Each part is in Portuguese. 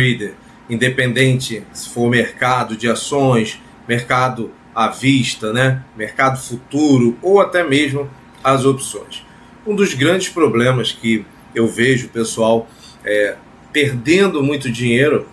trader independente, se for mercado de ações, mercado à vista, né? Mercado futuro ou até mesmo as opções. Um dos grandes problemas que eu vejo o pessoal perdendo muito dinheiro,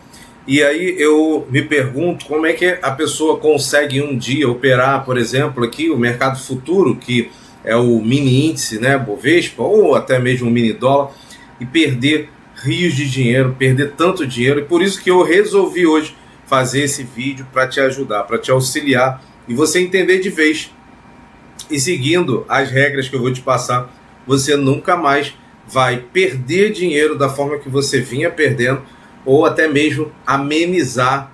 e aí eu me pergunto como é que a pessoa consegue um dia operar, por exemplo, aqui o mercado futuro, que é o mini índice, né, Bovespa, ou até mesmo o mini dólar, e perder rios de dinheiro, perder tanto dinheiro. E por isso que eu resolvi hoje fazer esse vídeo para te ajudar, para te auxiliar e você entender de vez. E seguindo as regras que eu vou te passar, você nunca mais vai perder dinheiro da forma que você vinha perdendo, ou até mesmo amenizar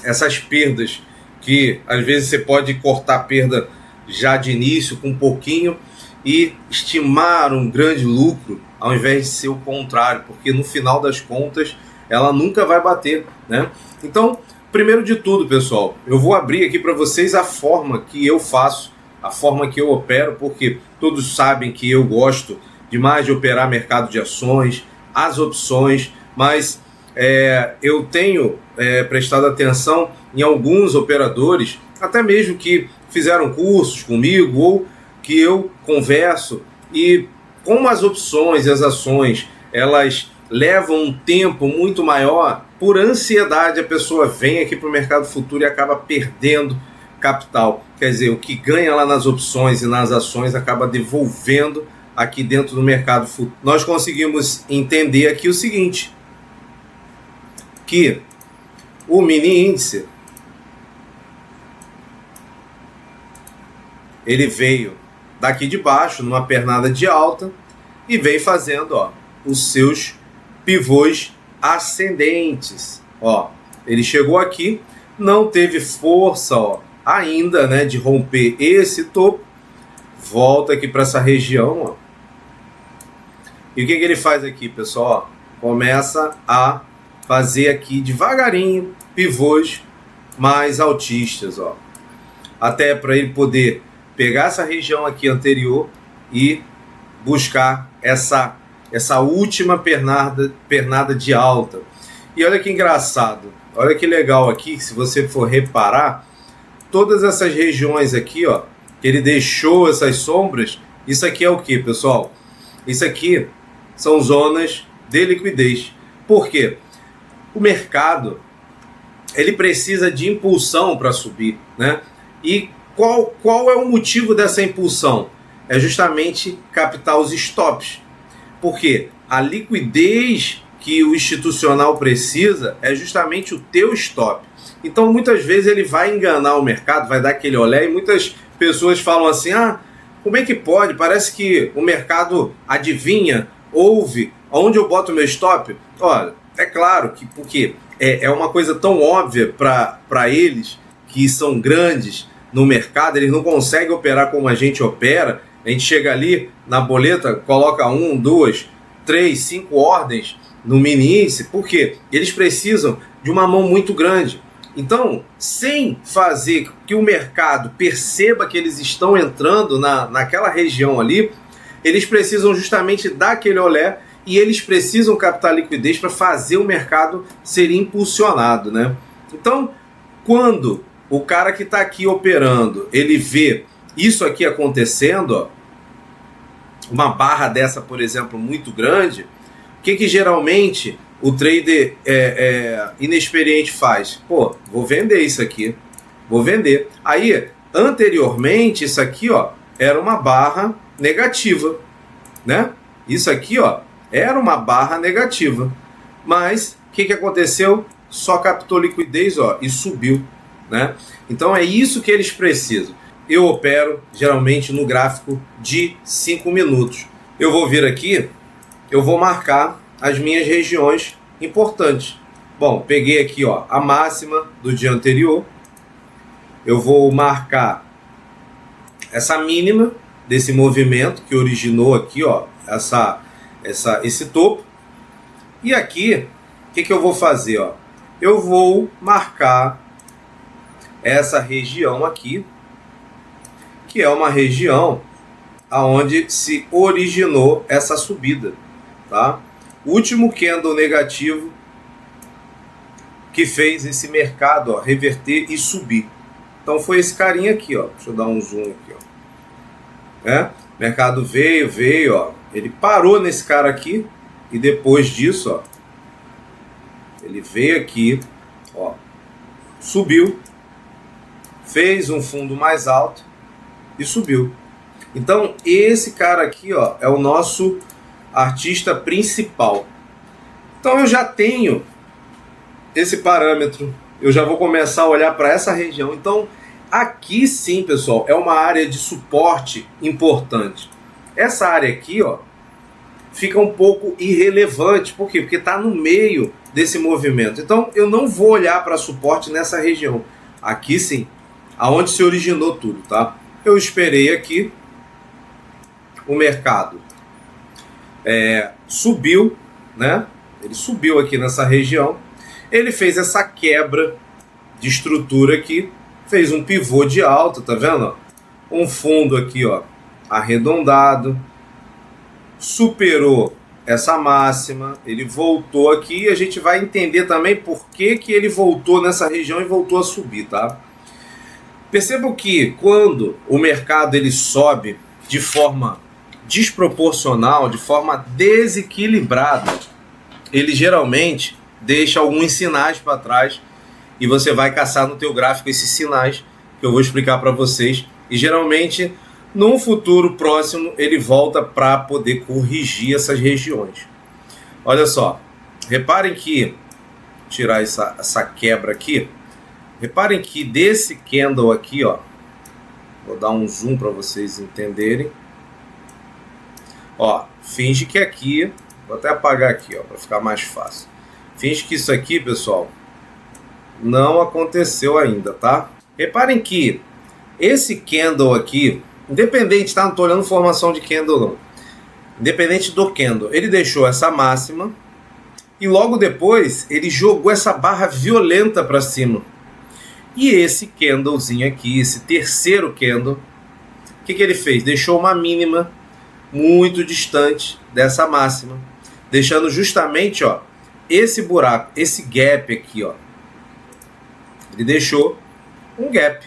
essas perdas, que às vezes você pode cortar a perda já de início com um pouquinho e estimar um grande lucro, ao invés de ser o contrário, porque no final das contas ela nunca vai bater, né? Então, primeiro de tudo, pessoal, eu vou abrir aqui para vocês a forma que eu faço, a forma que eu opero, porque todos sabem que eu gosto demais de operar mercado de ações, as opções, mas eu tenho prestado atenção em alguns operadores, até mesmo que fizeram cursos comigo ou que eu converso, e como as opções e as ações elas levam um tempo muito maior, por ansiedade a pessoa vem aqui para o mercado futuro e acaba perdendo capital. Quer dizer, o que ganha lá nas opções e nas ações acaba devolvendo aqui dentro do mercado futuro. Nós conseguimos entender aqui o seguinte, que o mini índice ele veio daqui de baixo, numa pernada de alta, e vem fazendo os seus pivôs ascendentes. Ele chegou aqui, não teve força ainda, né, de romper esse topo, volta aqui para essa região. E o que ele faz aqui, pessoal? Começa a fazer aqui devagarinho pivôs mais altistas, até para ele poder pegar essa região aqui anterior e buscar essa última pernada de alta. E olha que engraçado, olha que legal aqui, se você for reparar, todas essas regiões aqui, que ele deixou essas sombras, isso aqui é o que, pessoal? Isso aqui são zonas de liquidez. Por quê? O mercado ele precisa de impulsão para subir, né? E qual é o motivo dessa impulsão? É justamente captar os stops. Porque a liquidez que o institucional precisa é justamente o teu stop. Então, muitas vezes ele vai enganar o mercado, vai dar aquele olé, e muitas pessoas falam assim, como é que pode? Parece que o mercado adivinha, ouve, onde eu boto o meu stop? Olha, é claro que porque é uma coisa tão óbvia para eles, que são grandes no mercado, eles não conseguem operar como a gente opera. A gente chega ali na boleta, coloca 1, 2, 3, 5 ordens no mini índice, porque eles precisam de uma mão muito grande. Então, sem fazer que o mercado perceba que eles estão entrando naquela região ali, eles precisam justamente dar aquele olé e eles precisam captar liquidez para fazer o mercado ser impulsionado, né? Então, quando o cara que está aqui operando, ele vê isso aqui acontecendo, uma barra dessa, por exemplo, muito grande, o que geralmente o trader inexperiente faz? Vou vender isso aqui, vou vender. Aí, anteriormente, isso aqui era uma barra negativa, né? Isso aqui era uma barra negativa, mas o que aconteceu? Só captou liquidez e subiu, né? Então é isso que eles precisam. Eu opero geralmente no gráfico de 5 minutos. Eu vou vir aqui, eu vou marcar as minhas regiões importantes. Bom, peguei aqui a máxima do dia anterior. Eu vou marcar essa mínima desse movimento que originou aqui, esse topo. E aqui, o que eu vou fazer? Eu vou marcar essa região aqui, que é uma região aonde se originou essa subida, tá? O último candle negativo que fez esse mercado, ó, reverter e subir. Então foi esse carinha aqui, ó. Deixa eu dar um zoom aqui, ó. O mercado veio, ó. Ele parou nesse cara aqui e depois disso, ó, ele veio aqui, ó, subiu, fez um fundo mais alto e subiu. Então esse cara aqui, ó, é o nosso artista principal. Então eu já tenho esse parâmetro, eu já vou começar a olhar para essa região. Então aqui sim, pessoal, é uma área de suporte importante. Essa área aqui, ó, fica um pouco irrelevante. Por quê? Porque está no meio desse movimento. Então eu não vou olhar para suporte nessa região. Aqui sim, aonde se originou tudo, tá? Eu esperei aqui, o mercado subiu, né? Ele subiu aqui nessa região. Ele fez essa quebra de estrutura aqui, fez um pivô de alta, tá vendo? Um fundo aqui, ó, arredondado, superou essa máxima, ele voltou aqui e a gente vai entender também por que ele voltou nessa região e voltou a subir, tá? Percebam que quando o mercado ele sobe de forma desproporcional, de forma desequilibrada, ele geralmente deixa alguns sinais para trás e você vai caçar no teu gráfico esses sinais que eu vou explicar para vocês. E geralmente, num futuro próximo, ele volta para poder corrigir essas regiões. Olha só, reparem que, tirar essa quebra aqui, reparem que desse candle aqui, ó, vou dar um zoom para vocês entenderem. Ó, finge que aqui, vou até apagar aqui, ó, para ficar mais fácil. Finge que isso aqui, pessoal, não aconteceu ainda, tá? Reparem que esse candle aqui, independente, tá? Não tô olhando formação de candle, não. Independente do candle, ele deixou essa máxima e logo depois ele jogou essa barra violenta para cima. E esse candlezinho aqui, esse terceiro candle, o que ele fez? Deixou uma mínima muito distante dessa máxima, deixando justamente, ó, esse buraco, esse gap aqui, ó. Ele deixou um gap,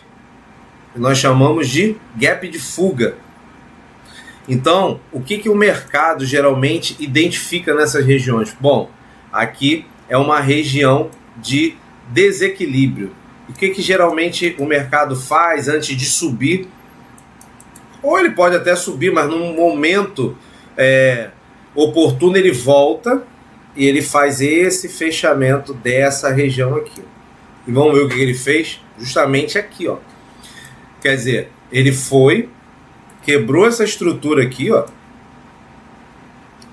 que nós chamamos de gap de fuga. Então, o que o mercado geralmente identifica nessas regiões? Bom, aqui é uma região de desequilíbrio. E o que geralmente o mercado faz antes de subir? Ou ele pode até subir, mas num momento oportuno ele volta e ele faz esse fechamento dessa região aqui. E vamos ver o que ele fez? Justamente aqui, ó. Quer dizer, ele foi, quebrou essa estrutura aqui, ó,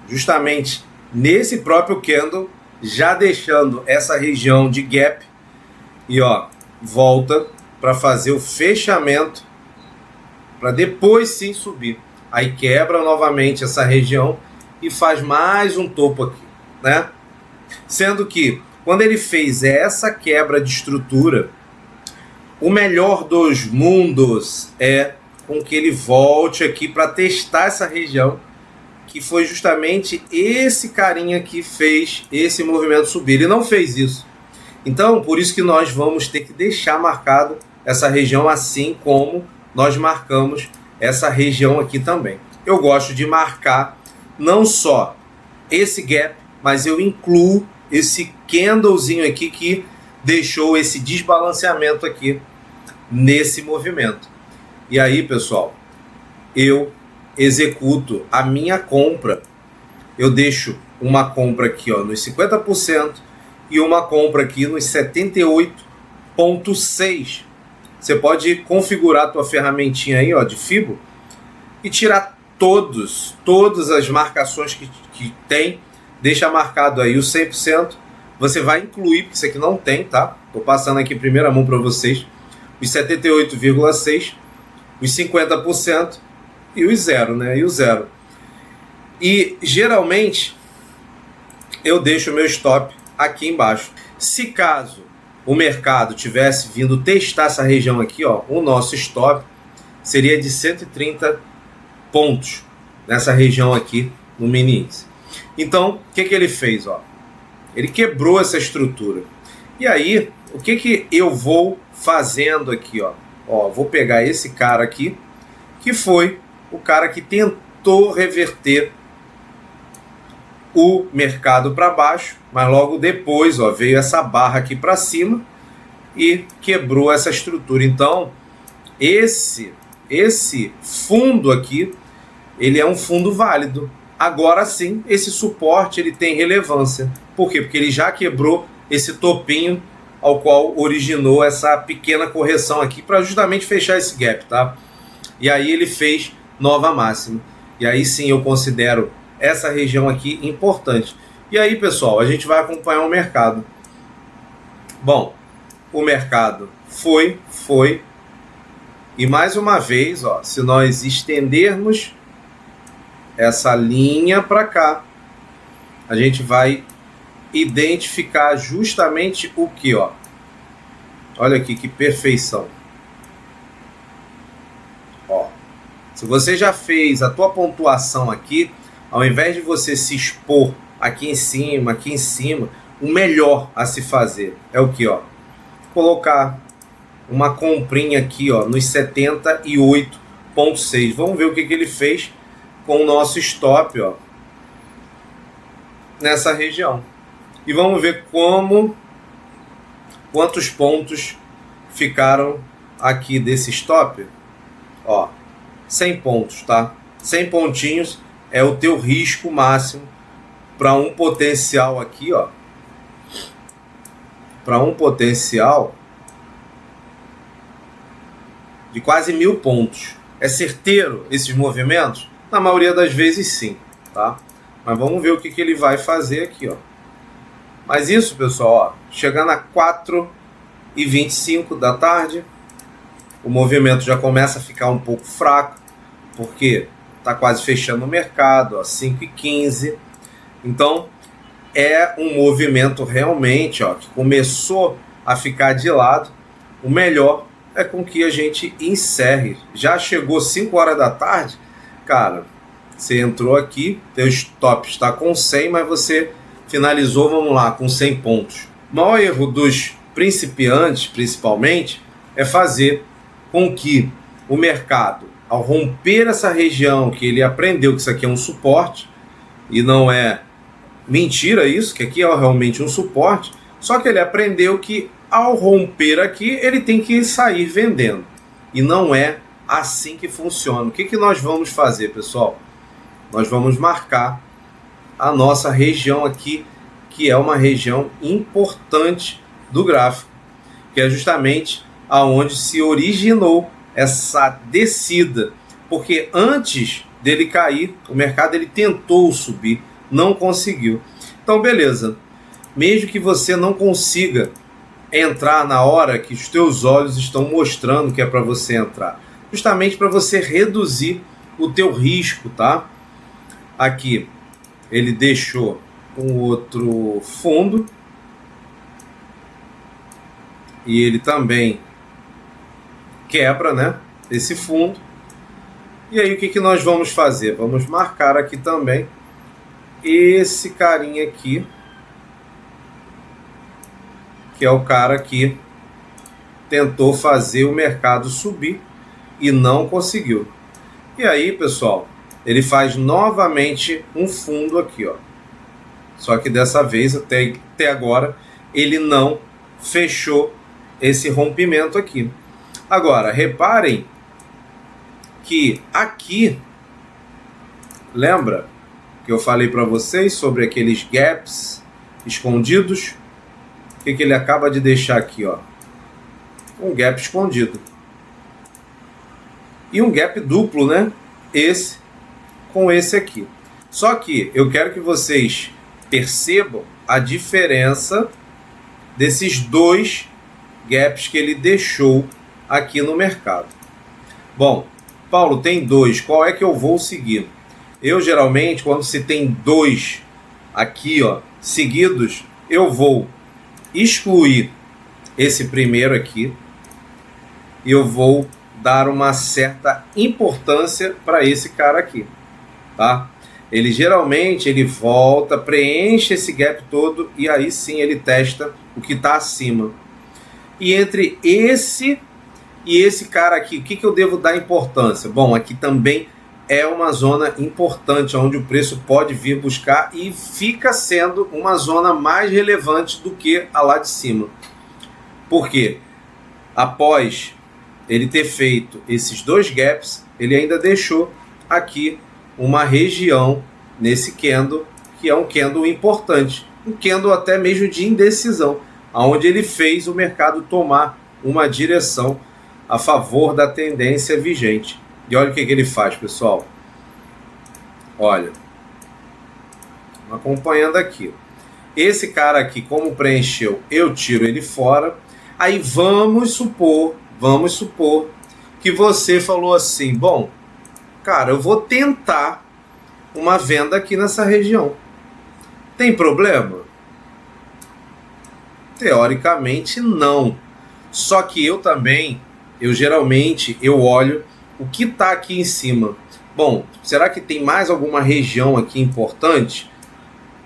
justamente nesse próprio candle, já deixando essa região de gap e, ó, volta para fazer o fechamento para depois sim subir. Aí quebra novamente essa região e faz mais um topo aqui, né? Sendo que quando ele fez essa quebra de estrutura, o melhor dos mundos é com que ele volte aqui para testar essa região, que foi justamente esse carinha que fez esse movimento subir. Ele não fez isso. Então, por isso que nós vamos ter que deixar marcado essa região, assim como nós marcamos essa região aqui também. Eu gosto de marcar não só esse gap, mas eu incluo esse candlezinho aqui que deixou esse desbalanceamento aqui nesse movimento. E aí, pessoal, eu executo a minha compra. Eu deixo uma compra aqui, ó, nos 50% e uma compra aqui nos 78,6%. Você pode configurar a tua ferramentinha aí, ó, de Fibo e tirar todas as marcações que tem. Deixa marcado aí o 100%. Você vai incluir, porque isso aqui não tem, tá? Tô passando aqui em primeira mão para vocês. Os 78,6%, os 50% e os 0, né? E o 0. E geralmente eu deixo o meu stop aqui embaixo. Se caso o mercado tivesse vindo testar essa região aqui, ó, o nosso stop seria de 130 pontos nessa região aqui no mini índice. Então, o que ele fez? Ó? Ele quebrou essa estrutura. E aí, o que eu vou fazendo aqui, ó? Ó, vou pegar esse cara aqui, que foi o cara que tentou reverter o mercado para baixo, mas logo depois, ó, veio essa barra aqui para cima e quebrou essa estrutura. Então, esse fundo aqui, ele é um fundo válido. Agora sim, esse suporte ele tem relevância. Por quê? Porque ele já quebrou esse topinho ao qual originou essa pequena correção aqui para justamente fechar esse gap, tá? E aí ele fez nova máxima. E aí sim eu considero essa região aqui importante. E aí, pessoal, a gente vai acompanhar o mercado. Bom, o mercado foi. E mais uma vez, ó, se nós estendermos essa linha para cá, a gente vai identificar justamente o que, ó. Olha aqui que perfeição. Ó, se você já fez a tua pontuação aqui, ao invés de você se expor aqui em cima, o melhor a se fazer é o que, ó? Colocar uma comprinha aqui, ó, nos 78,6. Vamos ver o que ele fez com o nosso stop, ó, nessa região. E vamos ver quantos pontos ficaram aqui desse stop. Ó, 100 pontos, tá? 100 pontinhos é o teu risco máximo para um potencial aqui, ó. Para um potencial de quase 1000 pontos. É certeiro esses movimentos? Na maioria das vezes sim, tá? Mas vamos ver o que ele vai fazer aqui, ó. Mas isso, pessoal, ó, chegando a 4h25 da tarde, o movimento já começa a ficar um pouco fraco, porque tá quase fechando o mercado, ó, 5h15. Então, é um movimento realmente, ó, que começou a ficar de lado. O melhor é com que a gente encerre. Já chegou 5 horas da tarde, cara, você entrou aqui, teu stop está com 100, mas você finalizou, vamos lá, com 100 pontos. O maior erro dos principiantes, principalmente, é fazer com que o mercado, ao romper essa região que ele aprendeu que isso aqui é um suporte, e não é mentira isso, que aqui é realmente um suporte, só que ele aprendeu que ao romper aqui, ele tem que sair vendendo. E não é assim que funciona. O que nós vamos fazer, pessoal? Nós vamos marcar a nossa região aqui, que é uma região importante do gráfico, que é justamente aonde se originou essa descida. Porque antes dele cair, o mercado ele tentou subir, não conseguiu. Então, beleza. Mesmo que você não consiga entrar na hora que os teus olhos estão mostrando que é para você entrar, justamente para você reduzir o teu risco, tá? Aqui ele deixou um outro fundo e ele também quebra, né, esse fundo. E aí o que nós vamos fazer? Vamos marcar aqui também esse carinha aqui, que é o cara que tentou fazer o mercado subir e não conseguiu. E aí, pessoal, ele faz novamente um fundo aqui, ó. Só que dessa vez, até agora, ele não fechou esse rompimento aqui. Agora, reparem que aqui, lembra que eu falei para vocês sobre aqueles gaps escondidos? O que ele acaba de deixar aqui, ó? Um gap escondido. E um gap duplo, né? Esse com esse aqui. Só que eu quero que vocês percebam a diferença desses dois gaps que ele deixou aqui no mercado. Bom, Paulo, tem dois. Qual é que eu vou seguir? Eu, geralmente, quando se tem dois aqui, ó, seguidos, eu vou excluir esse primeiro aqui e eu vou dar uma certa importância para esse cara aqui, tá? ele geralmente ele volta, preenche esse gap todo e aí sim ele testa o que está acima. E entre esse e esse cara aqui, o que eu devo dar importância? Bom, aqui também é uma zona importante, onde o preço pode vir buscar e fica sendo uma zona mais relevante do que a lá de cima. Por quê? Após ele ter feito esses dois gaps, ele ainda deixou aqui uma região nesse candle, que é um candle importante, um candle até mesmo de indecisão, onde ele fez o mercado tomar uma direção a favor da tendência vigente. E olha o que ele faz, pessoal. Olha, acompanhando aqui. Esse cara aqui, como preencheu, eu tiro ele fora. Aí vamos supor que você falou assim, bom, cara, eu vou tentar uma venda aqui nessa região. Tem problema? Teoricamente não. Só que eu geralmente olho o que está aqui em cima. Bom, será que tem mais alguma região aqui importante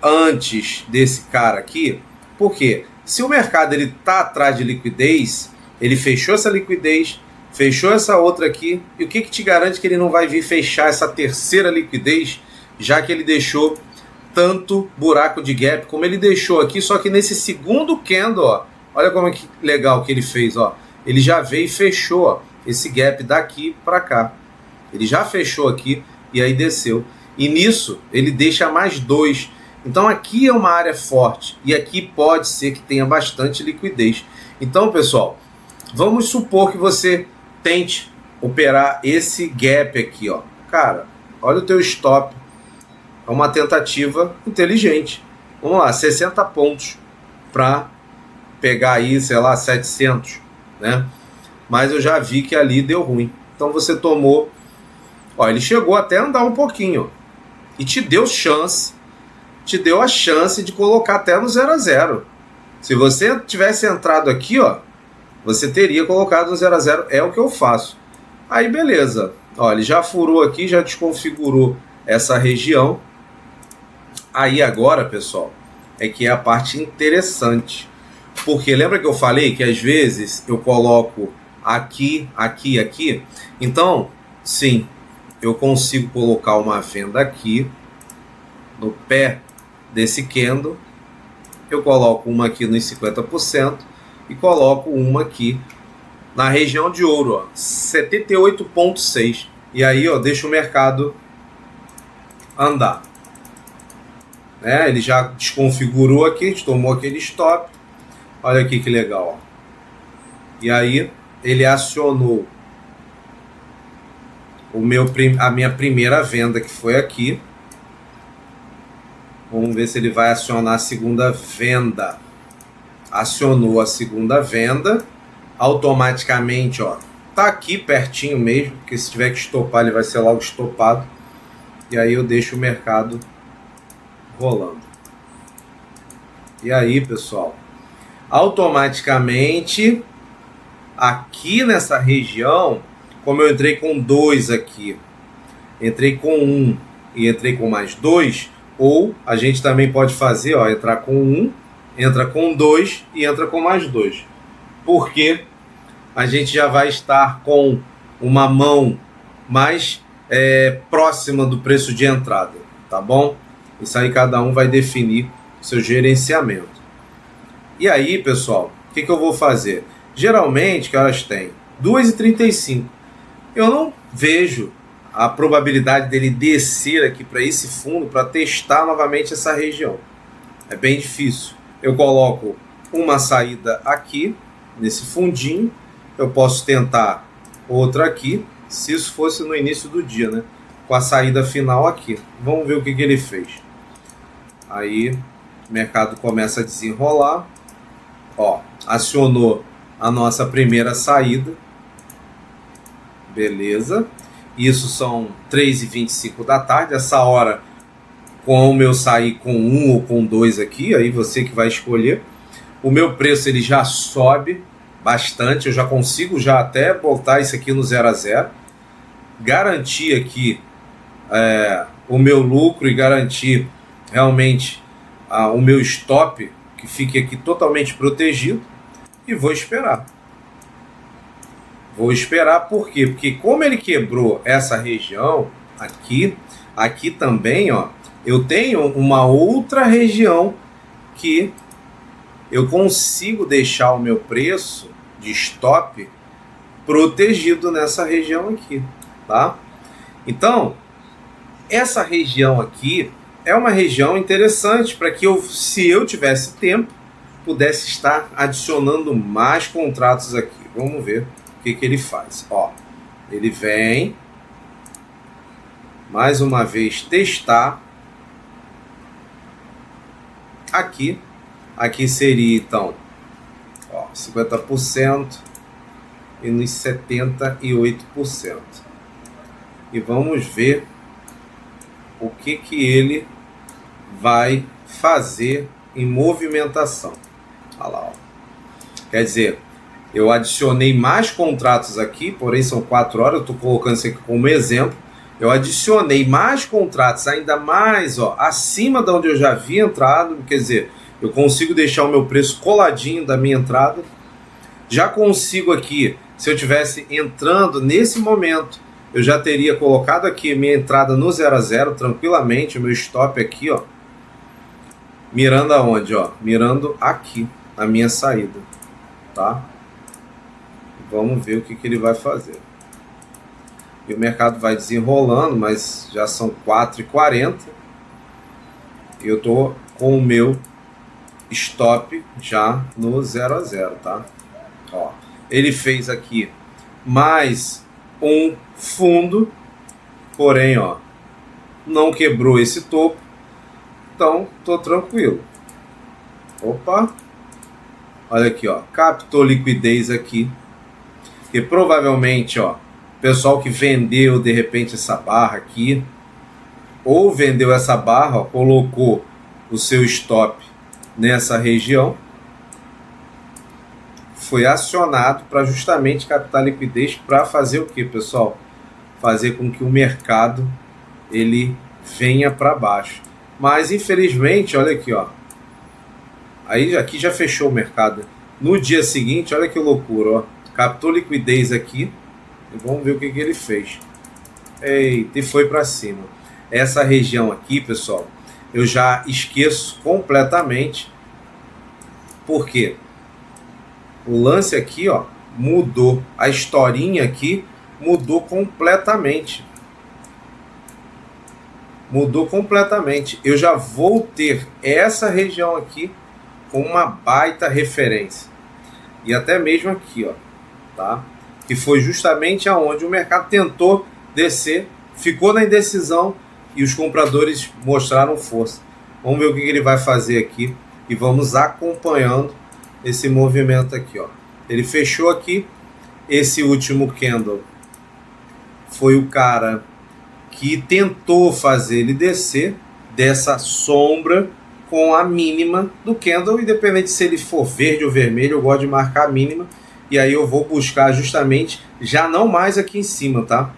antes desse cara aqui? Por quê? Se o mercado está atrás de liquidez, ele fechou essa liquidez, fechou essa outra aqui, e o que te garante que ele não vai vir fechar essa terceira liquidez, já que ele deixou tanto buraco de gap como ele deixou aqui, só que nesse segundo candle, ó, olha como é que legal que ele fez, ó. Ele já veio e fechou, ó, esse gap daqui para cá. Ele já fechou aqui e aí desceu. E nisso ele deixa mais dois. Então aqui é uma área forte e aqui pode ser que tenha bastante liquidez. Então, pessoal, vamos supor que você tente operar esse gap aqui, ó. Cara, olha o teu stop. É uma tentativa inteligente. Vamos lá, 60 pontos para pegar aí, sei lá, 700, né? Mas eu já vi que ali deu ruim. Então você tomou, ó, ele chegou até a andar um pouquinho, ó, e te deu a chance de colocar até no 0 a 0. Se você tivesse entrado aqui, ó, você teria colocado no 0 a 0. É o que eu faço. Aí beleza, ó, ele já furou aqui, já desconfigurou essa região. Aí agora, pessoal, é que é a parte interessante. Porque lembra que eu falei que às vezes eu coloco aqui, aqui, aqui? Então, sim, eu consigo colocar uma venda aqui no pé desse candle. Eu coloco uma aqui nos 50% e coloco uma aqui na região de ouro, ó, 78,6. E aí, ó, deixa o mercado andar. Ele já desconfigurou aqui, a gente tomou aquele stop. Olha aqui que legal, ó. E aí ele acionou a minha primeira venda, que foi aqui. Vamos ver se ele vai acionar a segunda venda. Acionou a segunda venda. Automaticamente, ó, tá aqui pertinho mesmo, porque se tiver que estopar, ele vai ser logo estopado. E aí eu deixo o mercado rolando. E aí, pessoal, automaticamente aqui nessa região, como eu entrei com 2 aqui, entrei com 1 e entrei com mais 2, ou a gente também pode fazer, ó, entrar com 1, entra com 2 e entra com mais 2. Porque a gente já vai estar com uma mão mais próxima do preço de entrada, tá bom? Isso aí cada um vai definir o seu gerenciamento. E aí, pessoal, o que eu vou fazer? Geralmente, que elas têm 2,35. Eu não vejo a probabilidade dele descer aqui para esse fundo para testar novamente essa região. É bem difícil. Eu coloco uma saída aqui, nesse fundinho. Eu posso tentar outra aqui, se isso fosse no início do dia, né? Com a saída final aqui. Vamos ver o que ele fez. Aí o mercado começa a desenrolar. Ó, acionou a nossa primeira saída. Beleza. Isso são 3h25 da tarde. Essa hora, como eu saí com 1 ou com 2 aqui, aí você que vai escolher. O meu preço ele já sobe bastante. Eu já consigo já até botar isso aqui no 0 a 0. Garantir aqui o meu lucro e garantir realmente o meu stop, que fique aqui totalmente protegido, e vou esperar. Vou esperar por quê? Porque como ele quebrou essa região aqui também, ó, eu tenho uma outra região que eu consigo deixar o meu preço de stop protegido nessa região aqui, tá? Então, essa região aqui é uma região interessante para que se eu tivesse tempo, pudesse estar adicionando mais contratos aqui. Vamos ver o que ele faz. Ó, ele vem mais uma vez testar aqui. Aqui seria então, ó, 50% e nos 78%. E vamos ver o que ele vai fazer em movimentação. Olha lá, ó. Quer dizer, eu adicionei mais contratos aqui, porém são 4 horas, eu estou colocando isso aqui como exemplo. Eu adicionei mais contratos, ainda mais, ó, acima de onde eu já havia entrado, quer dizer, eu consigo deixar o meu preço coladinho da minha entrada. Já consigo aqui, se eu tivesse entrando nesse momento, eu já teria colocado aqui minha entrada no 0 a 0 tranquilamente, o meu stop aqui, ó. Mirando aonde, ó? Mirando aqui, na minha saída, tá? Vamos ver o que ele vai fazer. E o mercado vai desenrolando, mas já são 4h40. E eu tô com o meu stop já no 0 a 0, tá? Ó, ele fez aqui mais um fundo, porém, ó, não quebrou esse topo, então tô tranquilo. Opa, olha aqui, ó, captou liquidez aqui, que provavelmente, ó, pessoal que vendeu de repente essa barra aqui, ou vendeu essa barra, ó, colocou o seu stop nessa região, foi acionado para justamente captar liquidez para fazer o que, pessoal? Fazer com que o mercado ele venha para baixo. Mas infelizmente, olha aqui, ó, aí aqui já fechou o mercado. No dia seguinte, olha que loucura, ó, captou liquidez aqui e vamos ver o que ele fez. Eita, e foi para cima. Essa região aqui, pessoal, eu já esqueço completamente. Por quê? O lance aqui, ó, mudou. A historinha aqui mudou completamente. Mudou completamente. Eu já vou ter essa região aqui com uma baita referência. E até mesmo aqui, ó, tá? Que foi justamente aonde o mercado tentou descer, ficou na indecisão e os compradores mostraram força. Vamos ver o que ele vai fazer aqui e vamos acompanhando esse movimento aqui, ó. Ele fechou aqui. Esse último candle foi o cara que tentou fazer ele descer dessa sombra com a mínima do candle, independente se ele for verde ou vermelho, eu gosto de marcar a mínima, e aí eu vou buscar justamente, já não mais aqui em cima, tá?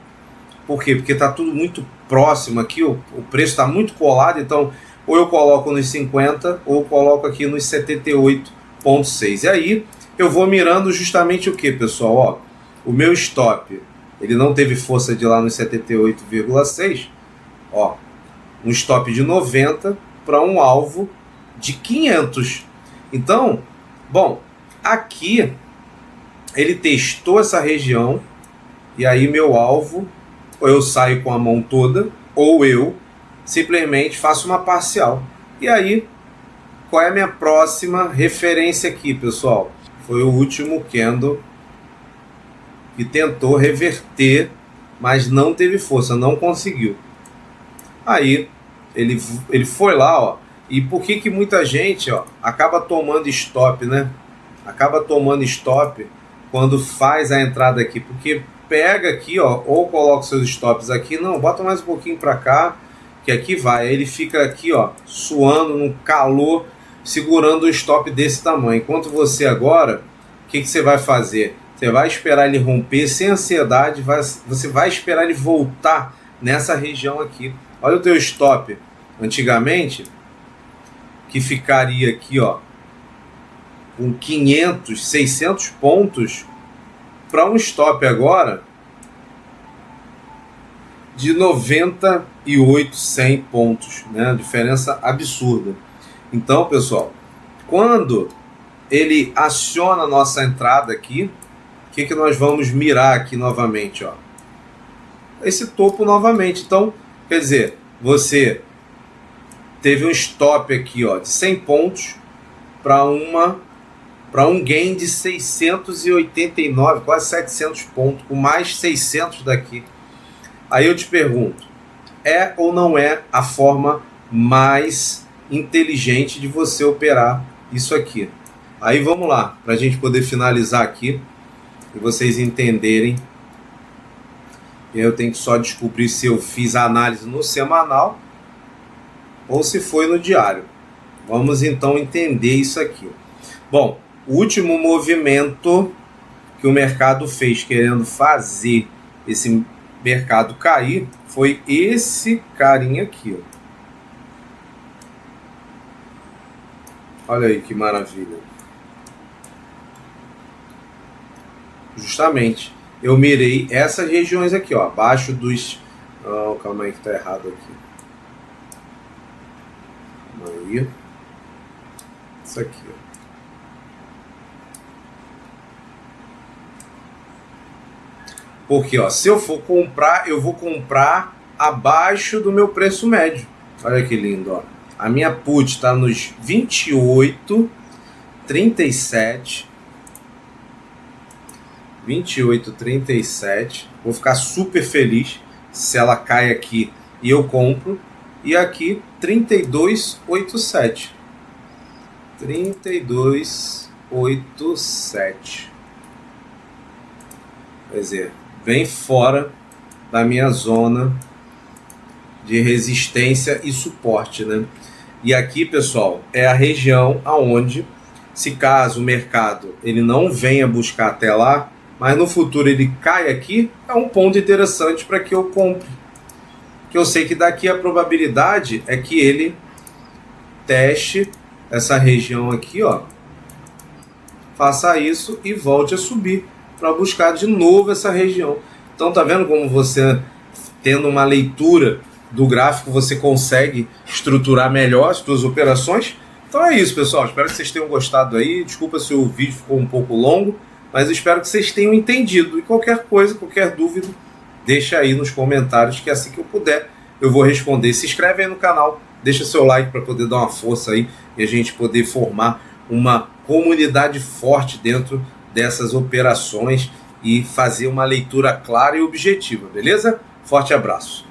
Por quê? Porque tá tudo muito próximo aqui, o preço está muito colado, então ou eu coloco nos 50 ou eu coloco aqui nos 78,6. E aí eu vou mirando justamente o que, pessoal? Ó, o meu stop, ele não teve força de ir lá nos 78,6, ó, um stop de 90 para um alvo de 500. Então, bom, aqui ele testou essa região e aí meu alvo, ou eu saio com a mão toda, ou eu simplesmente faço uma parcial. E aí, qual é a minha próxima referência aqui, pessoal? Foi o último candle que tentou reverter, mas não teve força, não conseguiu. Aí, ele foi lá, ó. E por que muita gente, ó, acaba tomando stop, né? Acaba tomando stop quando faz a entrada aqui, porque pega aqui, ó, ou coloca seus stops aqui, não, bota mais um pouquinho para cá, que aqui vai. Aí ele fica aqui, ó, suando no calor, segurando um stop desse tamanho. Enquanto você agora, o que você vai fazer? Você vai esperar ele romper sem ansiedade, você vai esperar ele voltar nessa região aqui. Olha o teu stop antigamente, que ficaria aqui, ó, com 500, 600 pontos, para um stop agora de 98, 100 pontos, né? Diferença absurda. Então, pessoal, quando ele aciona a nossa entrada aqui, o que nós vamos mirar aqui novamente, ó? Esse topo novamente. Então, quer dizer, você teve um stop aqui, ó, de 100 pontos para um gain de 689, quase 700 pontos, com mais 600 daqui. Aí eu te pergunto, é ou não é a forma mais inteligente de você operar isso aqui? Aí vamos lá, para a gente poder finalizar aqui e vocês entenderem. Eu tenho que só descobrir se eu fiz a análise no semanal ou se foi no diário. Vamos então entender isso aqui. Bom, o último movimento que o mercado fez querendo fazer esse mercado cair foi esse carinha aqui, ó. Olha aí que maravilha. Justamente, eu mirei essas regiões aqui, ó, abaixo dos... Oh, calma aí que tá errado aqui. Calma aí. Isso aqui, ó. Porque, ó, se eu for comprar, eu vou comprar abaixo do meu preço médio. Olha que lindo, ó. A minha put está nos 28,37. 28,37. Vou ficar super feliz se ela cai aqui e eu compro. E aqui 32,87. 32,87. Quer dizer, bem fora da minha zona de resistência e suporte, né? E aqui, pessoal, é a região aonde, se caso o mercado ele não venha buscar até lá, mas no futuro ele cai aqui, é um ponto interessante para que eu compre. Que eu sei que daqui a probabilidade é que ele teste essa região aqui, ó, faça isso e volte a subir para buscar de novo essa região. Então tá vendo como você, tendo uma leitura do gráfico, você consegue estruturar melhor as suas operações? Então é isso, pessoal. Espero que vocês tenham gostado aí. Desculpa se o vídeo ficou um pouco longo, mas eu espero que vocês tenham entendido. E qualquer coisa, qualquer dúvida, deixa aí nos comentários, que assim que eu puder, eu vou responder. Se inscreve aí no canal, deixa seu like para poder dar uma força aí e a gente poder formar uma comunidade forte dentro dessas operações e fazer uma leitura clara e objetiva, beleza? Forte abraço!